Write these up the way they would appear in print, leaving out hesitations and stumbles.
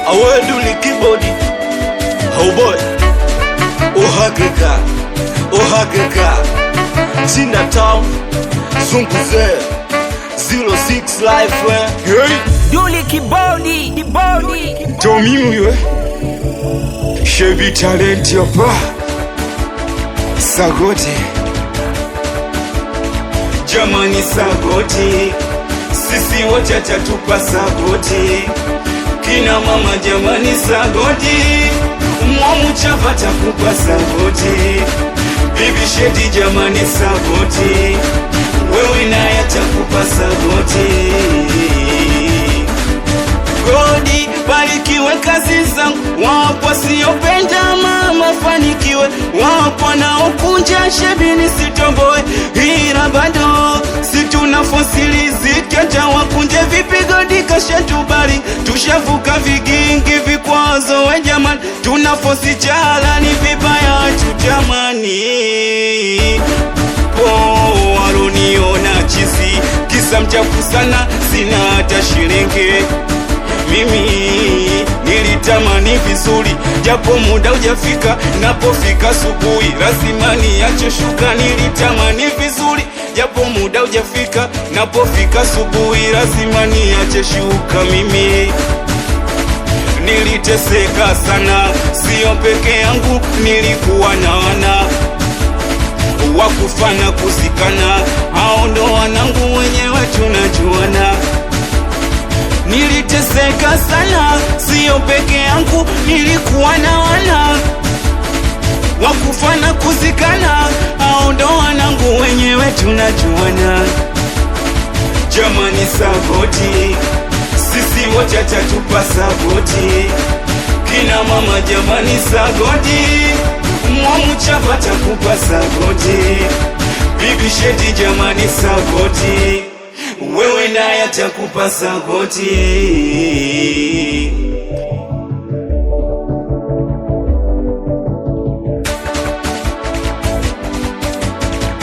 Awe Duli keyboard. Oh boy. Ohakeka Chinatown Zunguze 06 life hey. Duli keyboard. Tomiwe Shebi talent yopa Sagoti Jamani Sagoti Sisi wote tatupa Sagoti Kina mama jamani Sagoti Mwamu chapa takupa Sagoti Bibi Shedi jamani Sagoti Wewe naye takupa Sagoti Godi barikiwe kazi zangu Wapo siopenda mama fanikiwe Wapo na ukunja Shebi nisitomboe Hira bado situna fosilizi Kiacha wakunje vipi Godi kashatubari Tushavuka vigingi vikwazo we jamani Tunafosi chala ni vibaya tu jamani Waloniona chizi Kisa mchafu sana sina hata shilingi Mimi nilitamani vizuri japo muda ujafika napofika subuhi Rasimani yacho shuka nilitamani vizuri japo muda ujafika napofika subuhi Rasimani yacho shuka mimi niliteseka sana sio peke yangu nilikuwa na wana wakufana kuzikana hao ndo wanangu wenyewe tunajuana Niliteseka sana, sio peke yangu, nilikuwa na wana wakufana kuzikana, hao ndo wanangu wenyewe tunajuana Jamani Sagoti, sisi wote tatupa Sagoti Kina mama jamani Sagoti, mwamu chapa takupa Sagoti Bibi Shedi jamani Sagoti Wewe naye atakupa Sagoti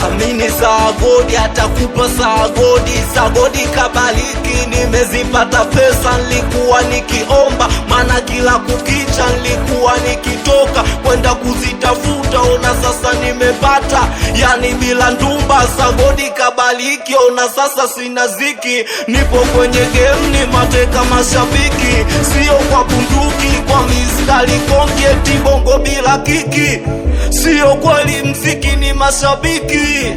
Amini Sagodi atakupa Sagodi Sagodi kabaliki nimezipata pesa nilikuwa nikiomba Mana kila kukicha nilikuwa nikitoka kwenda kuzitafuta Ona sasa nimepata yani bila ndumba Sagodi kabaliki ona sasa sina ziki Nipo kwenye game ni mateka mashabiki Sio kwa bunduki kwa miskali kongeti bongo bila kiki Sio kweli mziki ni mashabiki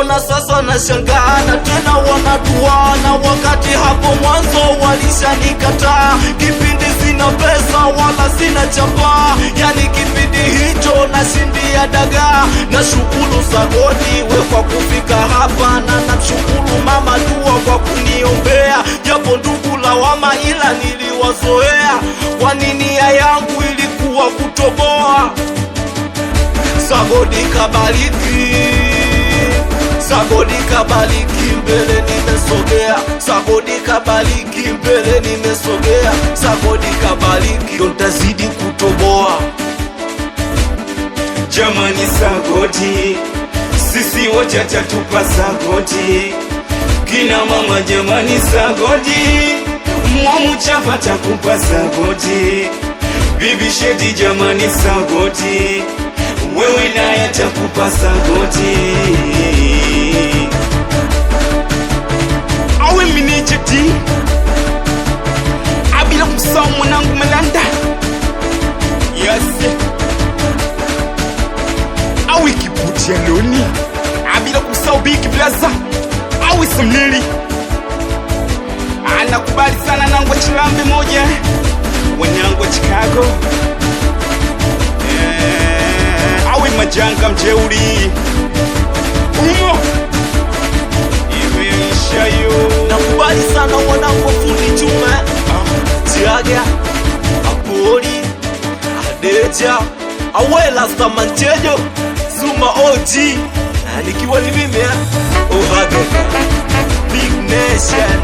Ona sasa nashangana tena wanatuana Wakati hapo mwanzo walishanikataa Kipindi sina pesa wala sina chapa Yani kipindi hicho nashindia dagaa Nashukuru Sagodi we kwa kufika hapa Na namshukuru mama dua kwa kuniombea Japo ndugu lawama ila niliwazoea Kwa nini ya yangu ilikuwa kutoboa Sagodi kabaliki Sagodi kabaliki mbele nimesogea Sagodi kabaliki mbele nimesogea Sagodi kabaliki ntazidi kutoboa Jamani Sagodi Sisi wote tatupa Sagodi Kina mama jamani Sagodi Mwamu chapa takupa Sagodi Bibi Shedi jamani Sagodi Wewe naye atakupa Sagoti Awe minicheti Abila kusao mwanangu Melanda Yes Awe kiputi ya loni Abila kusao Big Plaza Awe Samneli Anakubali sana nangwa Chilambe moja Wanyangu wa Chicago Awe majanga mjeuri Umo Imeisha yo Nakubali sana wanangu fundi chuma Tiaga Apoli Adeja Awela Samantejo Zuma OG Nikiwa ni mimi Ohageka Big Nation